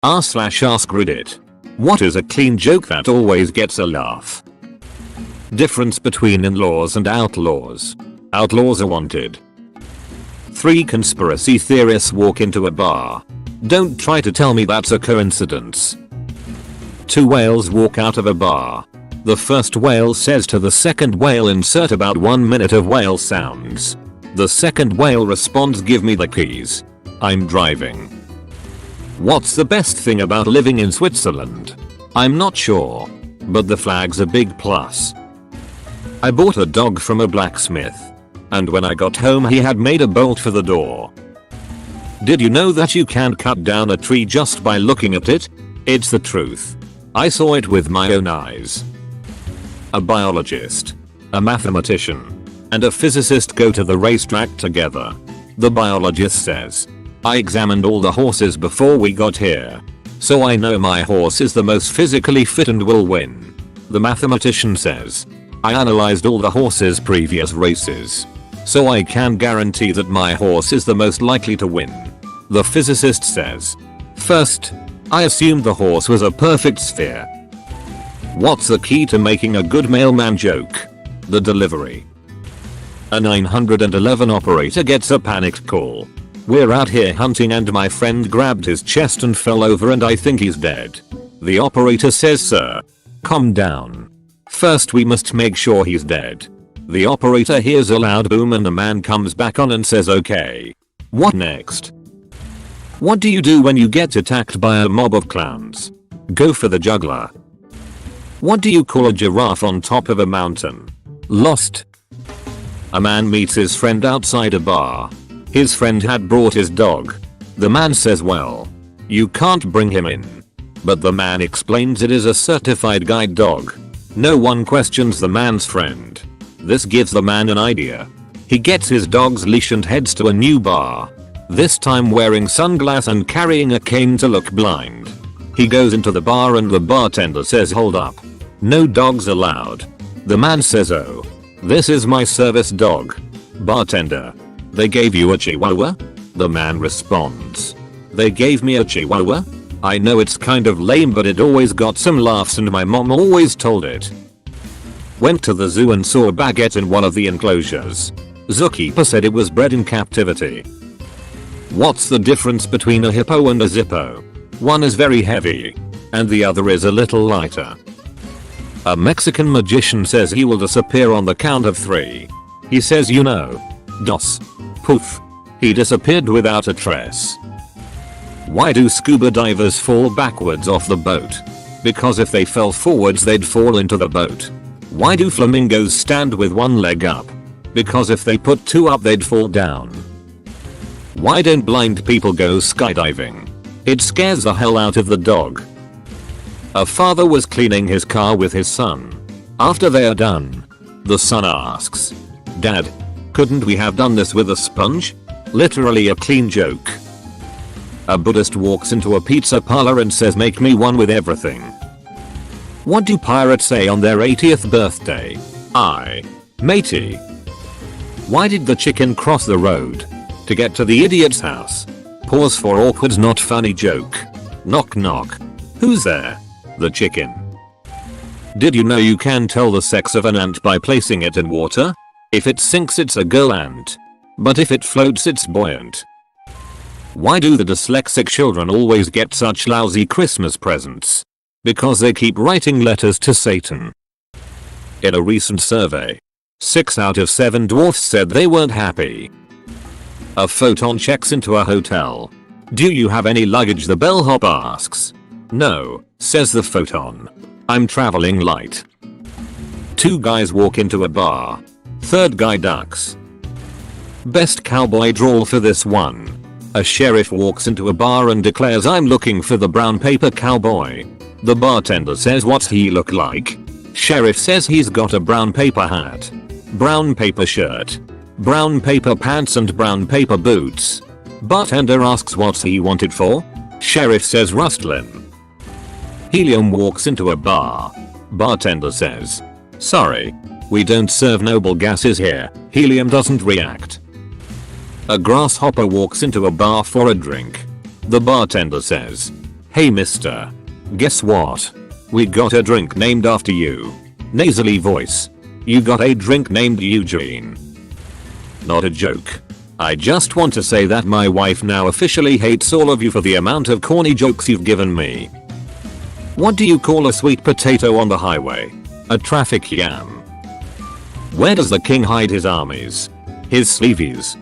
r/AskReddit. What is a clean joke that always gets a laugh? Difference between in-laws and outlaws. Outlaws are wanted. 3 conspiracy theorists walk into a bar. Don't try to tell me that's a coincidence. 2 whales walk out of a bar. The first whale says to the second whale, insert about 1 minute of whale sounds. The second whale responds, give me the keys. I'm driving. What's the best thing about living in Switzerland? I'm not sure. But the flag's a big plus. I bought a dog from a blacksmith. And when I got home he had made a bolt for the door. Did you know that you can't cut down a tree just by looking at it? It's the truth. I saw it with my own eyes. A biologist, a mathematician, and a physicist go to the racetrack together. The biologist says, I examined all the horses before we got here. So I know my horse is the most physically fit and will win. The mathematician says, I analyzed all the horses' previous races. So I can guarantee that my horse is the most likely to win. The physicist says, first, I assumed the horse was a perfect sphere. What's the key to making a good mailman joke? The delivery. A 911 operator gets a panicked call. We're out here hunting and my friend grabbed his chest and fell over and I think he's dead. The operator says, sir, calm down. First we must make sure he's dead. The operator hears a loud boom and the man comes back on and says, okay. What next? What do you do when you get attacked by a mob of clowns? Go for the juggler. What do you call a giraffe on top of a mountain? Lost. A man meets his friend outside a bar. His friend had brought his dog. The man says, well, you can't bring him in. But the man explains it is a certified guide dog. No one questions the man's friend. This gives the man an idea. He gets his dog's leash and heads to a new bar. This time wearing sunglasses and carrying a cane to look blind. He goes into the bar and the bartender says, hold up. No dogs allowed. The man says, oh, this is my service dog. Bartender, they gave you a chihuahua? The man responds, they gave me a chihuahua? I know it's kind of lame but it always got some laughs and my mom always told it. Went to the zoo and saw a baguette in one of the enclosures. Zookeeper said it was bred in captivity. What's the difference between a hippo and a zippo? One is very heavy, and the other is a little lighter. A Mexican magician says he will disappear on the count of 3. He says, you know, dos, poof. He disappeared without a trace. Why do scuba divers fall backwards off the boat? Because if they fell forwards they'd fall into the boat. Why do flamingos stand with one leg up? Because if they put 2 up they'd fall down. Why don't blind people go skydiving? It scares the hell out of the dog. A father was cleaning his car with his son. After they are done, the son asks, Dad, couldn't we have done this with a sponge? Literally a clean joke. A Buddhist walks into a pizza parlor and says, make me one with everything. What do pirates say on their 80th birthday? Matey. Why did the chicken cross the road? To get to the idiot's house. Pause for awkward not funny joke. Knock knock. Who's there? The chicken. Did you know you can tell the sex of an ant by placing it in water? If it sinks it's a girl ant. But if it floats it's buoyant. Why do the dyslexic children always get such lousy Christmas presents? Because they keep writing letters to Satan. In a recent survey, 6 out of 7 dwarfs said they weren't happy. A photon checks into a hotel. Do you have any luggage? The bellhop asks. No, says the photon. I'm traveling light. 2 guys walk into a bar. Third guy ducks. Best cowboy drawl for this one. A sheriff walks into a bar and declares, I'm looking for the brown paper cowboy. The bartender says, what's he look like? Sheriff says he's got a brown paper hat, brown paper shirt, brown paper pants and brown paper boots. Bartender asks what's he wanted for? Sheriff says rustlin'. Helium walks into a bar. Bartender says, sorry, we don't serve noble gases here. Helium doesn't react. A grasshopper walks into a bar for a drink. The bartender says, Hey mister. Guess what? We got a drink named after you. Nasally voice. You got a drink named Eugene. Not a joke. I just want to say that my wife now officially hates all of you for the amount of corny jokes you've given me. What do you call a sweet potato on the highway? A traffic yam. Where does the king hide his armies? His sleeveys.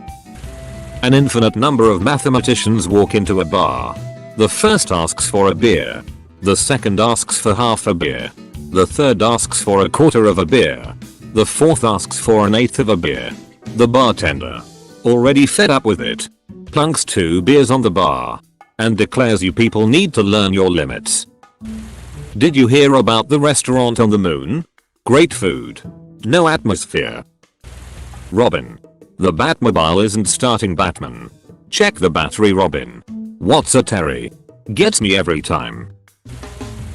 An infinite number of mathematicians walk into a bar. The first asks for a beer. The second asks for half a beer. The third asks for a quarter of a beer. The fourth asks for an eighth of a beer. The bartender, already fed up with it, plunks 2 beers on the bar and declares you people need to learn your limits. Did you hear about the restaurant on the moon? Great food. No atmosphere. Robin. The Batmobile isn't starting Batman. Check the battery Robin. What's a Terry? Gets me every time.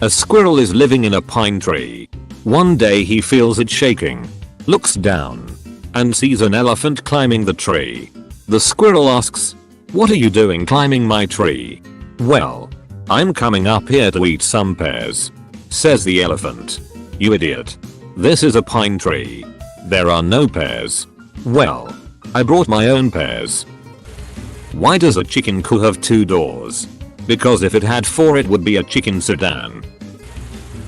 A squirrel is living in a pine tree. One day he feels it shaking, looks down, and sees an elephant climbing the tree. The squirrel asks, "What are you doing climbing my tree?" "Well, I'm coming up here to eat some pears," says the elephant. "You idiot. This is a pine tree. There are no pears." "Well, I brought my own pears." Why does a chicken coop have 2 doors? Because if it had 4 it would be a chicken sedan.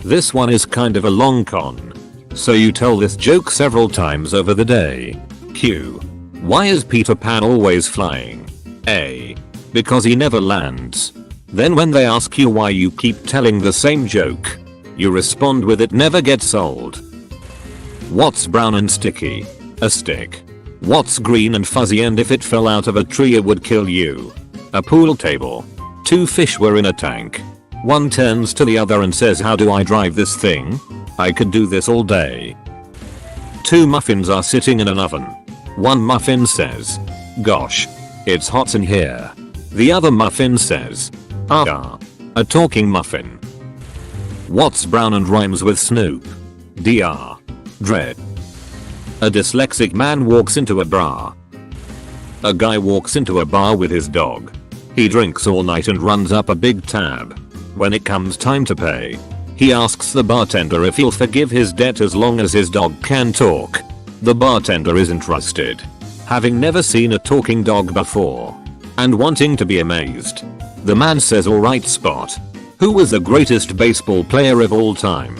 This one is kind of a long con. So you tell this joke several times over the day. Q. Why is Peter Pan always flying? A. Because he never lands. Then when they ask you why you keep telling the same joke, you respond with "it never gets old." What's brown and sticky? A stick. What's green and fuzzy and if it fell out of a tree it would kill you? A pool table. 2 fish were in a tank. One turns to the other and says, "How do I drive this thing? I could do this all day." 2 muffins are sitting in an oven. One muffin says, "Gosh, it's hot in here." The other muffin says, "Ah, a talking muffin." What's brown and rhymes with Snoop? Dr. Dread. A dyslexic man walks into a bar. A guy walks into a bar with his dog. He drinks all night and runs up a big tab. When it comes time to pay, he asks the bartender if he'll forgive his debt as long as his dog can talk. The bartender is interested, having never seen a talking dog before, and wanting to be amazed. The man says, "Alright Spot. Who was the greatest baseball player of all time?"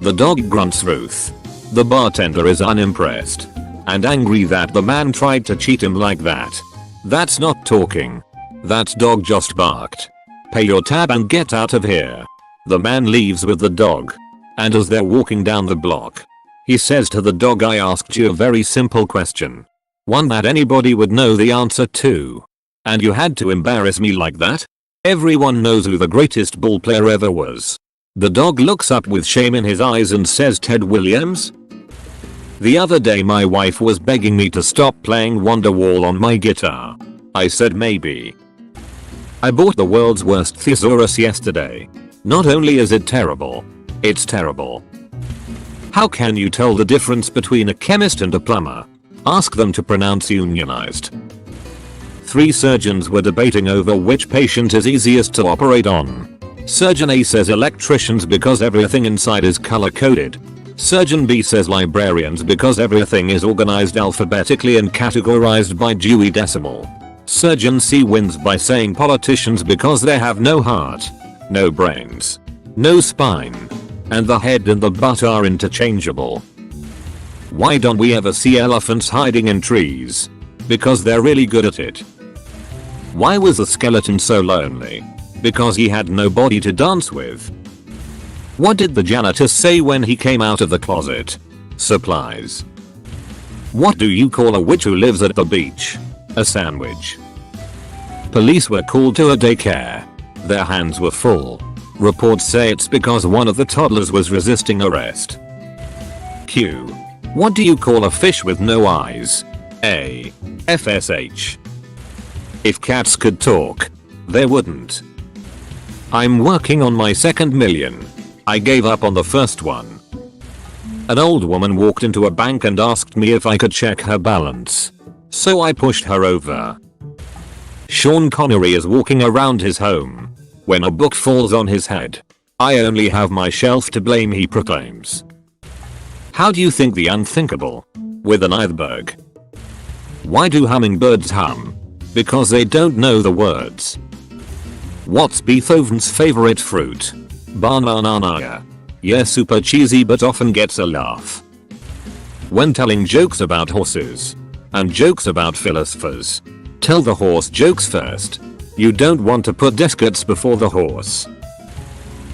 The dog grunts Ruth. The bartender is unimpressed and angry that the man tried to cheat him like that. "That's not talking. That dog just barked. Pay your tab and get out of here." The man leaves with the dog, and as they're walking down the block, he says to the dog, "I asked you a very simple question. One that anybody would know the answer to. And you had to embarrass me like that? Everyone knows who the greatest ball player ever was." The dog looks up with shame in his eyes and says, "Ted Williams?" The other day my wife was begging me to stop playing Wonderwall on my guitar. I said maybe. I bought the world's worst thesaurus yesterday. Not only is it terrible, it's terrible. How can you tell the difference between a chemist and a plumber? Ask them to pronounce unionized. 3 surgeons were debating over which patient is easiest to operate on. Surgeon A says electricians because everything inside is color coded. Surgeon B says librarians because everything is organized alphabetically and categorized by Dewey Decimal. Surgeon C wins by saying politicians because they have no heart, no brains, no spine, and the head and the butt are interchangeable. Why don't we ever see elephants hiding in trees? Because they're really good at it. Why was the skeleton so lonely? Because he had nobody to dance with. What did the janitor say when he came out of the closet? Supplies. What do you call a witch who lives at the beach? A sandwich. Police were called to a daycare. Their hands were full. Reports say it's because one of the toddlers was resisting arrest. Q. What do you call a fish with no eyes? A. FSH. If cats could talk, they wouldn't. I'm working on my second million. I gave up on the first one. An old woman walked into a bank and asked me if I could check her balance. So I pushed her over. Sean Connery is walking around his home When a book falls on his head, I only have my shelf to blame, he proclaims. How do you think the unthinkable? With an iceberg. Why do hummingbirds hum? Because they don't know the words. What's Beethoven's favorite fruit? Banana. Yeah, super cheesy but often gets a laugh. When telling jokes about horses and jokes about philosophers, tell the horse jokes first. You don't want to put desserts before the horse.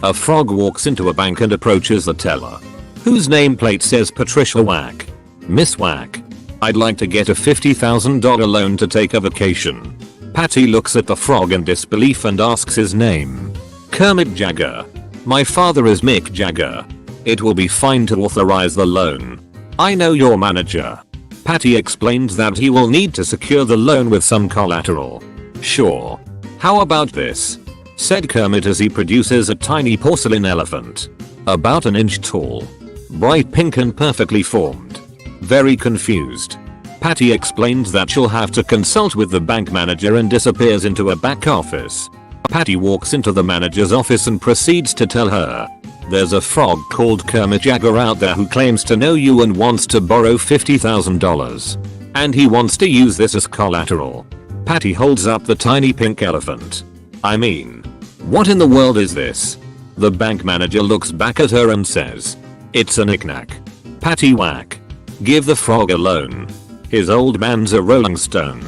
A frog walks into a bank and approaches the teller, whose nameplate says Patricia Whack. Miss Whack, I'd like to get a $50,000 loan to take a vacation. Patty looks at the frog in disbelief and asks his name. Kermit Jagger. My father is Mick Jagger. It will be fine to authorize the loan. I know your manager. Patty explains that he will need to secure the loan with some collateral. Sure. How about this? Said Kermit as he produces a tiny porcelain elephant. About an inch tall. Bright pink and perfectly formed. Very confused. Patty explains that she'll have to consult with the bank manager and disappears into a back office. Patty walks into the manager's office and proceeds to tell her, there's a frog called Kermit Jagger out there who claims to know you and wants to borrow $50,000. And he wants to use this as collateral. Patty holds up the tiny pink elephant. I mean, what in the world is this? The bank manager looks back at her and says, it's a knick-knack. Patty Whack. Give the frog a loan. His old man's a rolling stone.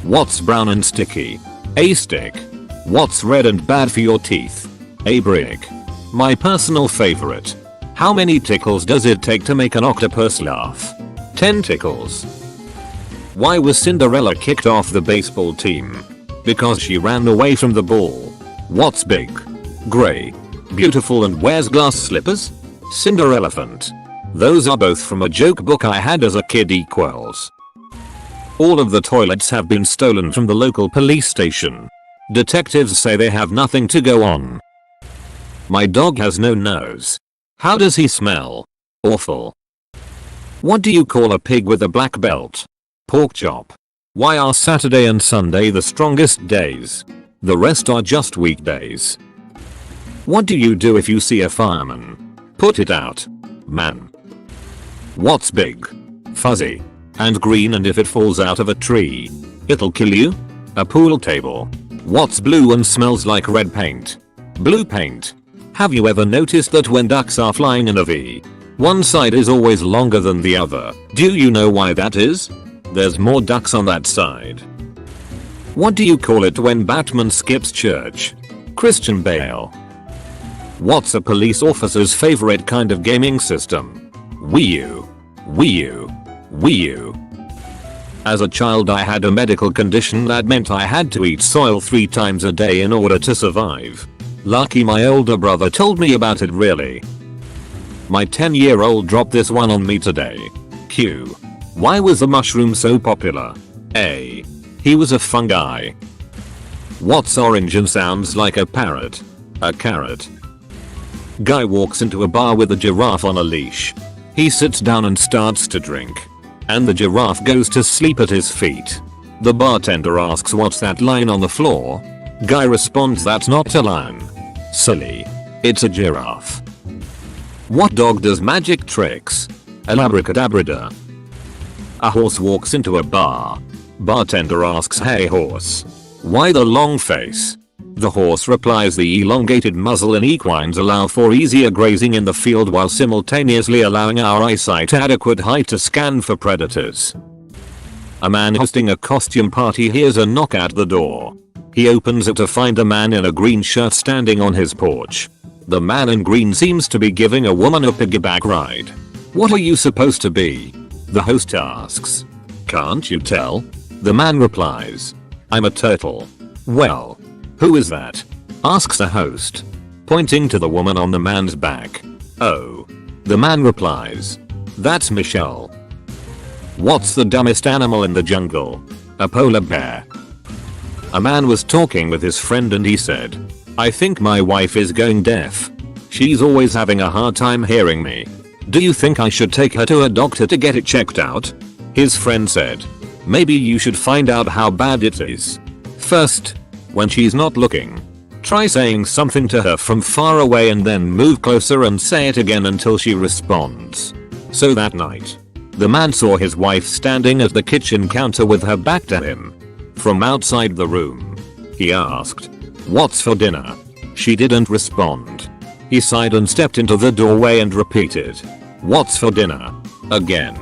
What's brown and sticky? A stick. What's red and bad for your teeth? A brick. My personal favorite. How many tickles does it take to make an octopus laugh? 10 tickles. Why was Cinderella kicked off the baseball team? Because she ran away from the ball. What's big? Gray. Beautiful and wears glass slippers? Cinderelephant. Those are both from a joke book I had as a kid equals. All of the toilets have been stolen from the local police station. Detectives say they have nothing to go on. My dog has no nose. How does he smell? Awful. What do you call a pig with a black belt? Pork chop. Why are Saturday and Sunday the strongest days? The rest are just weekdays. What do you do if you see a fireman? Put it out. Man. What's big, fuzzy, and green, and if it falls out of a tree, it'll kill you? A pool table. What's blue and smells like red paint? Blue paint. Have you ever noticed that when ducks are flying in a V, one side is always longer than the other? Do you know why that is? There's more ducks on that side. What do you call it when Batman skips church? Christian Bale. What's a police officer's favorite kind of gaming system? Wii U. Wii U. Wii U. As a child I had a medical condition that meant I had to eat soil 3 times a day in order to survive. Lucky my older brother told me about it really. My 10-year-old dropped this one on me today. Q. Why was the mushroom so popular? A. He was a fungi. What's orange and sounds like a parrot? A carrot. Guy walks into a bar with a giraffe on a leash. He sits down and starts to drink. And the giraffe goes to sleep at his feet. The bartender asks what's that line on the floor? Guy responds that's not a lion. Silly. It's a giraffe. What dog does magic tricks? An abracadabra. A horse walks into a bar. Bartender asks, hey horse, why the long face? The horse replies the elongated muzzle and equines allow for easier grazing in the field while simultaneously allowing our eyesight adequate height to scan for predators. A man hosting a costume party hears a knock at the door. He opens it to find a man in a green shirt standing on his porch. The man in green seems to be giving a woman a piggyback ride. What are you supposed to be? The host asks. Can't you tell? The man replies. I'm a turtle. Well, who is that? Asks the host, pointing to the woman on the man's back. Oh. The man replies. That's Michelle. What's the dumbest animal in the jungle? A polar bear. A man was talking with his friend and he said, I think my wife is going deaf. She's always having a hard time hearing me. Do you think I should take her to a doctor to get it checked out? His friend said, maybe you should find out how bad it is. First, when she's not looking. Try saying something to her from far away and then move closer and say it again until she responds. So that night, the man saw his wife standing at the kitchen counter with her back to him. From outside the room, he asked, "What's for dinner?" She didn't respond. He sighed and stepped into the doorway and repeated, "What's for dinner?" Again.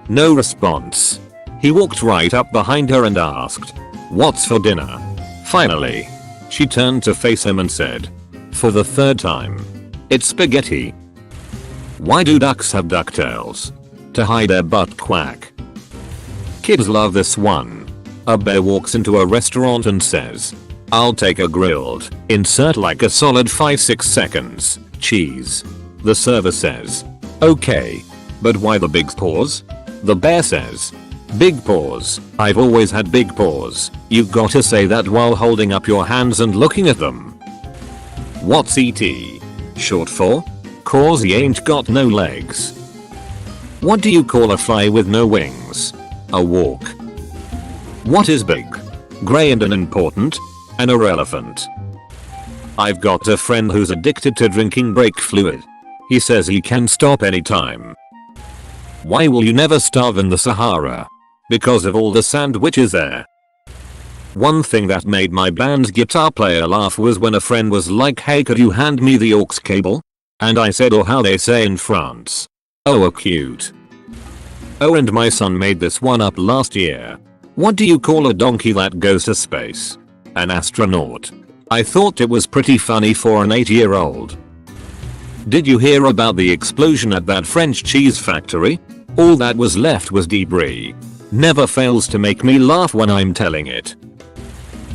No response. He walked right up behind her and asked, "What's for dinner?" Finally, she turned to face him and said, for the third time, "It's spaghetti." Why do ducks have ducktails? To hide their butt quack. Kids love this one. A bear walks into a restaurant and says, "I'll take a grilled, insert like a solid 5-6 seconds, cheese." The server says, "Okay. But why the big paws?" The bear says, "Big paws, I've always had big paws. You gotta say that while holding up your hands and looking at them." What's ET short for? Cause he ain't got no legs. What do you call a fly with no wings? A walk. What is big, grey and unimportant? An irrelevant. I've got a friend who's addicted to drinking brake fluid. He says he can stop anytime. Why will you never starve in the Sahara? Because of all the sandwiches there. One thing that made my band's guitar player laugh was when a friend was like, "Hey, could you hand me the aux cable?" And I said, "Or how they say in France. Oh, cute." Oh, and my son made this one up last year. What do you call a donkey that goes to space? An astronaut. I thought it was pretty funny for an 8-year-old. Did you hear about the explosion at that French cheese factory? All that was left was debris. Never fails to make me laugh when I'm telling it.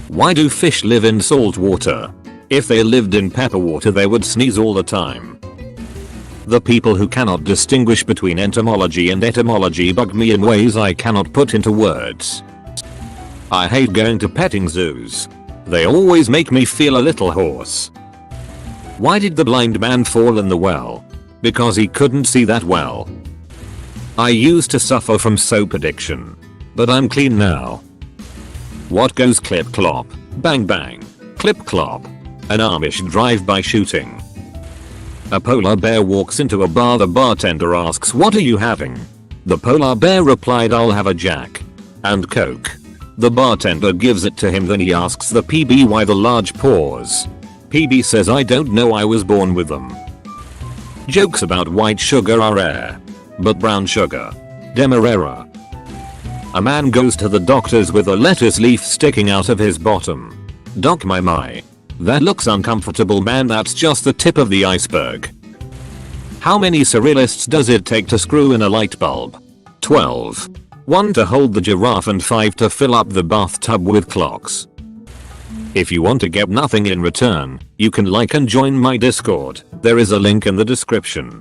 Why do fish live in salt water? If they lived in pepper water they would sneeze all the time. The people who cannot distinguish between entomology and etymology bug me in ways I cannot put into words. I hate going to petting zoos. They always make me feel a little hoarse. Why did the blind man fall in the well? Because he couldn't see that well. I used to suffer from soap addiction, but I'm clean now. What goes clip clop, bang bang, clip clop? An Amish drive-by shooting. A polar bear walks into a bar. The bartender asks, "What are you having?" The polar bear replied, "I'll have a Jack and Coke." The bartender gives it to him. Then he asks the PB why the large pause. PB says, "I don't know, I was born with them." Jokes about white sugar are rare, but brown sugar, demerara. A man goes to the doctor's with a lettuce leaf sticking out of his bottom. "Doc, my. That looks uncomfortable." "Man, that's just the tip of the iceberg." How many surrealists does it take to screw in a light bulb? 12. 1 to hold the giraffe and 5 to fill up the bathtub with clocks. If you want to get nothing in return, you can like and join my Discord. There is a link in the description.